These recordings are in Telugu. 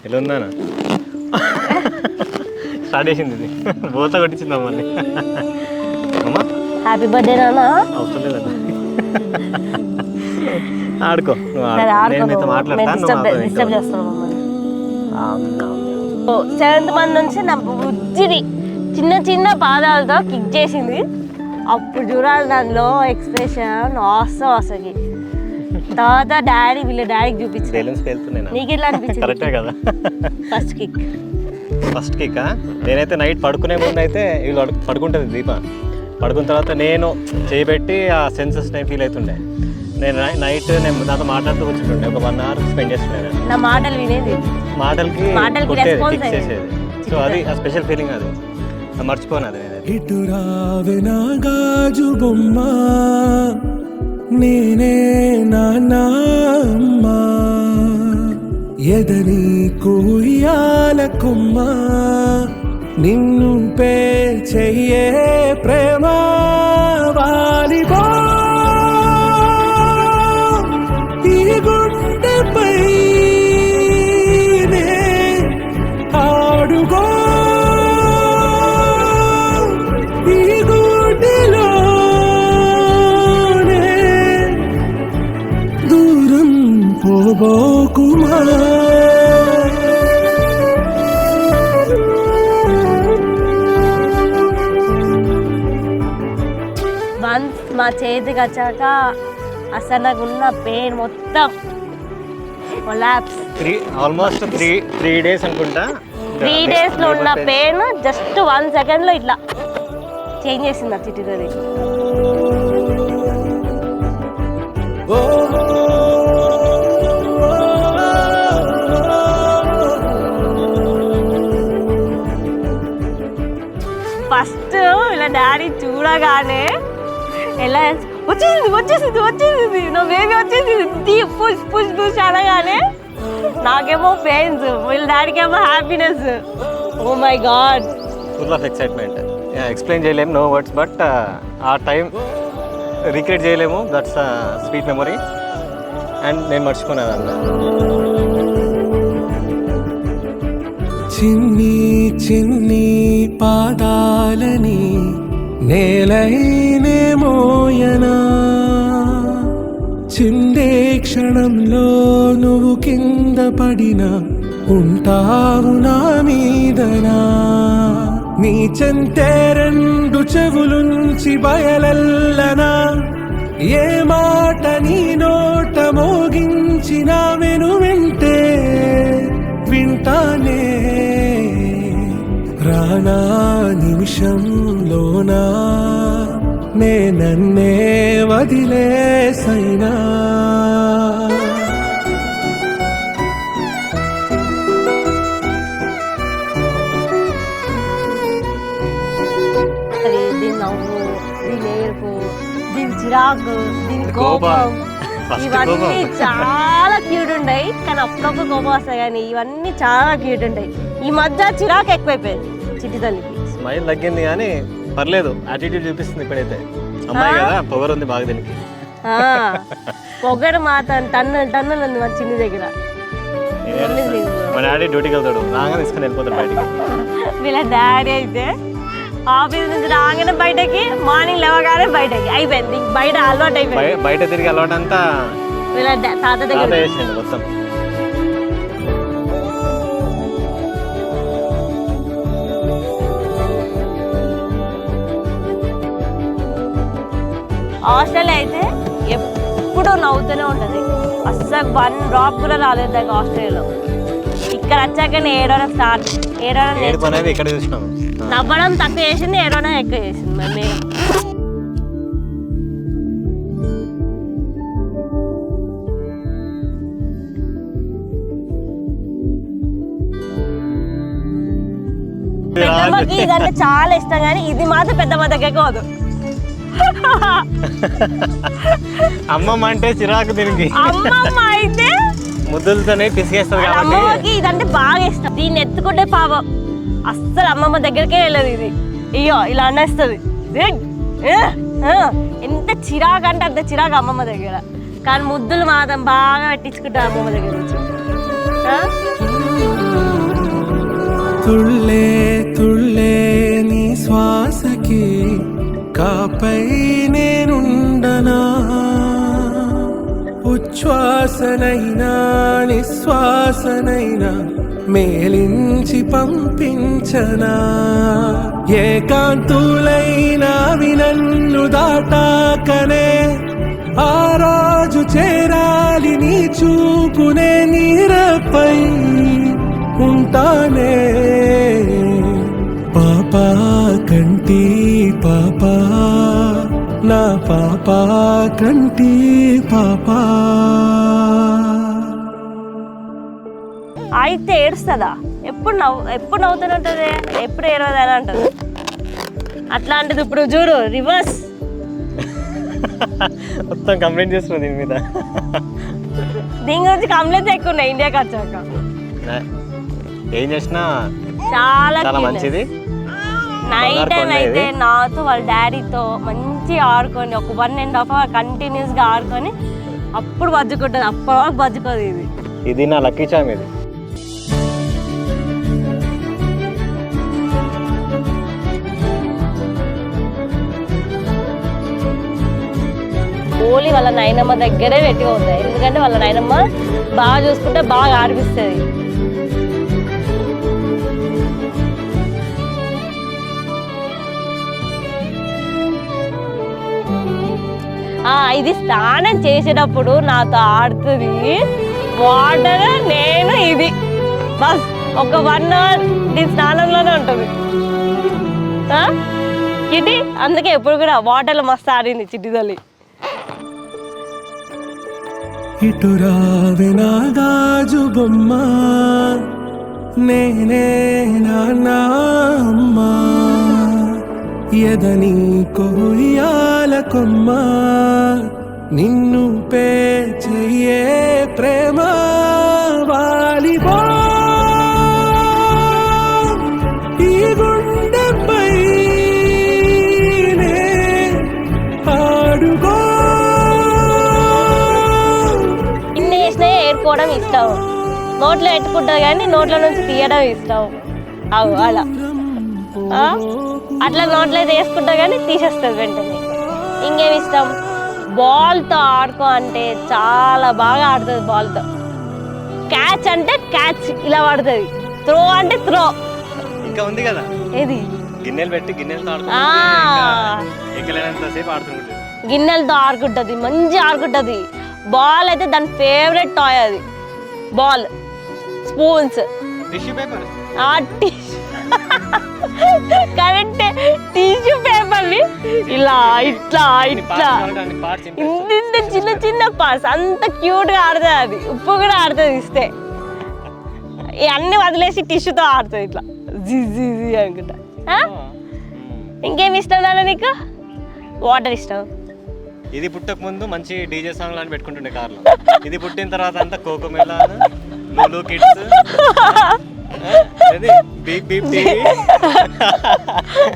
ఎలా ఉందానా స్టార్ట్ చేసింది ఇది బోత కొట్టించింది మమ్మల్ని. అమ్మా హ్యాపీ బర్త్డే నాన్న. అవసరం లేదన్న ఆడుకో నేను మీతో మాట్లాడతాను. 7th month నుంచి నా బుజ్జిని చిన్న చిన్న పాదాలతో కిక్ చేసింది. అప్పుడు చూడాలి దానిలో ఎక్స్ప్రెషన్ అవసరం అసలు. తర్వాత డాడీ వీళ్ళ డాడీకి చూపించాను. నీకు ఎట్లా అనిపించింది? కరెక్టే కదా. ఫస్ట్ కిక్ నేనైతే నైట్ పడుకునే ముందు అయితే వీళ్ళు పడుకుంటుంది దీప. పడుకున్న తర్వాత నేను చేయబెట్టి ఆ సెన్సెస్ నేను ఫీల్ అవుతుండే. నేను నైట్ నేను నాతో మాట్లాడుతూ కూర్చుంటుండే. ఒక 1 hour స్పెండ్ చేస్తుండే. నా మాటలు వినేది, మాటలకి ఫిక్స్ చేసేది. సో అది ఆ స్పెషల్ ఫీలింగ్, అది మర్చిపోను. అది ఇటు రావే నా గాజు బొమ్మ, నేనే నాన్న ఎదని కూయాల కొమ్మ, నిన్ను పే చెయ్యే ప్రేమ వాలిబో ఈ గుండెపై ఆడుగో ఈ గుండెలోనే దూరం పోబోకుమా. మా చేతికి వచ్చాక అసలు నాకు ఉన్న పెయిన్ మొత్తం కొలాప్స్. ఆల్మోస్ట్ 3 days అనుకుంటా. 3 days లో ఉన్న పెయిన్ జస్ట్ 1 second లో ఇట్లా చేంజ్ చేసింది ఆ చిట్టితోని. ఫస్ట్ ఇలా డాడీ చూడగానే ఎలా వచ్చేసింది నా బేబీ వచ్చేసింది పుష్ పుష్ పుష్ అనగానే నాకేమో పెయిన్స్, వీళ్ళ డాడీకి ఏమో happiness. Oh my god, full of excitement. Explain చేయలేము, నో వర్డ్స్. బట్ ఆ టైం రీక్రియేట్ చేయలేము. That's sweet memory. అండ్ నేను మర్చిపోయినాను అన్న. చిన్ని చిన్ని పాదాలని నేలైనే మోయనా, చిందే క్షణంలో నువ్వు కింద పడినా ఉంటావు నా మీదనా. నీ చెంతే 2 చెవులుంచి బయలల్లనా, ఏ మాట నీ నోట మోగించిన వెను వింటే వింటానే. రానా నిమిషంలోనా నే నన్నే వదిలేసైనా. దీని నవ్వు, దీని ఏడుపు, దీని చిరాకు, దీని కోపం, ఇవన్నీ చాలా క్యూట్ ఉంటాయి. కానీ అప్పుడప్పుడు కోపం వస్తాయి, కానీ ఇవన్నీ చాలా క్యూట్ ఉంటాయి. ఈ మధ్య చిరాకు ఎక్కువైపోయింది చిట్టి తల్లికి. స్మైల్ తగ్గింది కానీ పర్లేదు, యాటిట్యూడ్ చూపిస్తుంది ఇప్పుడైతే. అమ్మాయి కదా, పొగరు ఉంది బాగా దీనికి. పొగరు మాత్రం టన్నులు ఉంది మా చిన్ని దగ్గర. మా డాడీ డ్యూటీకి వెళ్తాడు, రాగా తీసుకుని వెళ్ళిపోతాడు బయటికి. వీళ్ళ డాడీ అయితే ఆఫీస్ నుంచి రాగానే బయటకి, మార్నింగ్ లేవగానే బయటకి, అయిపోయింది బయట అలవాటు అయిపోయింది. బయట తిరిగి అలవాటు అంతా వీళ్ళ తాత దగ్గర చేసిండు మొత్తం. హాస్టల్ అయితే ఎప్పుడు నవ్వుతూనే ఉంటుంది. అస్సలు 1 drop కూడా రాలేదు దాకా హాస్టల్లో. ఇక్కడ వచ్చాకనే ఏడవడం స్టార్ట్. ఇక్కడ చూసినాం. నవ్వడం తక్కువ చేసింది, ఏడవడం ఎక్కువ చేసింది. మరి పెద్దమ్మకి ఇదంటే చాలా ఇష్టం, కానీ ఇది మాత్రం పెద్దమ్మ దగ్గరికి పోదు. అమ్మమ్మ అంటే చిరాకు దీనికి. అమ్మమ్మ అయితే ముద్దులతోనే పిసిగేస్తుంది కాబట్టి అమ్మమ్మకి ఇదంటే బాగా ఇష్టం. దీన్ని ఎత్తుకుంటే పాపం అస్సలు అమ్మమ్మ దగ్గరికే వెళ్ళదు. ఇది అయ్యో ఇలా అనేస్తుంది. ఎంత చిరాకు అంటే అంత చిరాకు అమ్మమ్మ దగ్గర. కానీ ముద్దులు మాత్రం బాగా పెట్టించుకుంటారు అమ్మమ్మ దగ్గర నుంచి. తుళ్ళే తుళ్ళే నీ శ్వాసకి కాపై నేనుండనా ఉచ్ఛ్వాసనైనా నిశ్వాసనైనా మేలించి పంపించనా ఏకాంతులైనా వినన్ను దాటాకనే ఆ రాజు చేరాలి నీ చూపునే నీరపై ఉంటానే పాపా కంటి పాపా నా పాపా కంటి పాపా అయితే ఏడుస్తుందా? ఎప్పుడు నవ్వుతూనే ఉంటుంది, ఎప్పుడు ఏడవదని అంటుంది. అట్లాంటిది ఇప్పుడు చూడు రివర్స్. మొత్తం కంప్లైంట్ చేస్తున్నా దీని మీద. దీని గురించి కంప్లైంట్స్ ఎక్కువ ఉన్నాయి ఇండియాకి వచ్చాక. ఏం చేసినా చాలా చాలా మంచిది. నైట్ టైం అయితే నాతో వాళ్ళ డాడీతో మంచిగా ఆడుకొని ఒక 1.5 hour కంటిన్యూస్గా ఆడుకొని అప్పుడు బజ్జుకుంటుంది. అప్పటి వరకు బజ్జుకోదు ఇది. ఇది నా లక్కీ చామ్ ఇది. ఓన్లీ వాళ్ళ నాయనమ్మ దగ్గరే పెట్టి పోతాయి, ఎందుకంటే వాళ్ళ నాయనమ్మ బాగా చూసుకుంటే బాగా ఆడిపిస్తుంది. ఇది స్నానం చేసేటప్పుడు నాతో ఆడుతుంది వాటర్, నేను ఇది బస్ ఒక 1 hour దీని స్నానంలోనే ఉంటుంది చిట్టి. అందుకే ఎప్పుడు కూడా వాటర్లో మస్తు ఆడింది చిట్టి తల్లి. ఇటు రావే నా గాజు బొమ్మ నేనే నాన్న అమ్మ ఎదని కొయ్యాల కొమ్మ నిన్ను పే చెయ్యే ప్రేమ వాలిబా ఈ గుండెపై ఆడుకో. ఏరుకోవడం ఇష్టం, నోట్లో పెట్టుకుంటుంది కానీ నోట్లో నుంచి తీయడం ఇష్టం. అవు అలా అట్లా నోట్లో వేసుకుంటా కానీ తీసేస్తుంది వెంటనే. ఇంకేమి ఇష్టం, బాల్తో ఆడుకో అంటే చాలా బాగా ఆడుతుంది బాల్తో. క్యాచ్ అంటే క్యాచ్ ఇలా పడుతుంది, త్రో అంటే త్రో. ఇంకా ఉంది కదా ఏది గిన్నెలు పెట్టి గిన్నెలతో గిన్నెలతో ఆడుకుంటుంది, మంచిగా ఆడుకుంటుంది. బాల్ అయితే దాని ఫేవరెట్ టాయ్, అది బాల్. స్పూన్స్, కరెక్ట్, టిష్యూ పేపర్ని ఇలా ఇట్లా ఇట్లా ఇంత చిన్న చిన్న పార్ట్స్ అంత క్యూట్గా ఆడుతుంది. అది ఉప్పు కూడా ఆడుతుంది ఇస్తే. అన్ని వదిలేసి టిష్యూతో ఆడుతుంది ఇట్లా జీ జీ జీ అనుకుంటా. ఇంకేమి ఇష్టం నాన్న నీకు? వాటర్ ఇష్టం. ఇది పుట్టక ముందు మంచి డీజే సాంగ్ లాంటి పెట్టుకుంటుండే కార్లో. ఇది పుట్టిన తర్వాత అంతా కోకోమెలా, లూలు కిడ్స్,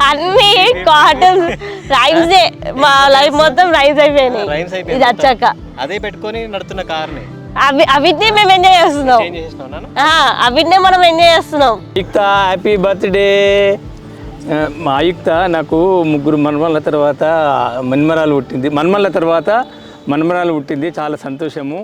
అన్ని కార్టూన్స్ రైమ్సే. మా లైఫ్ మొత్తం రైమ్స్ అయిపోయినాయి ఇది వచ్చాక. అదే పెట్టుకొని నడుతున్న కార్ని అవిటినే మేము ఎంజాయ్ చేస్తున్నాం. అవిటినే మనం ఎంజాయ్ చేస్తున్నాం. Happy birthday. మా ఆయుక్త నాకు 3 మన్మల తర్వాత మన్మరాలు పుట్టింది. చాలా సంతోషము.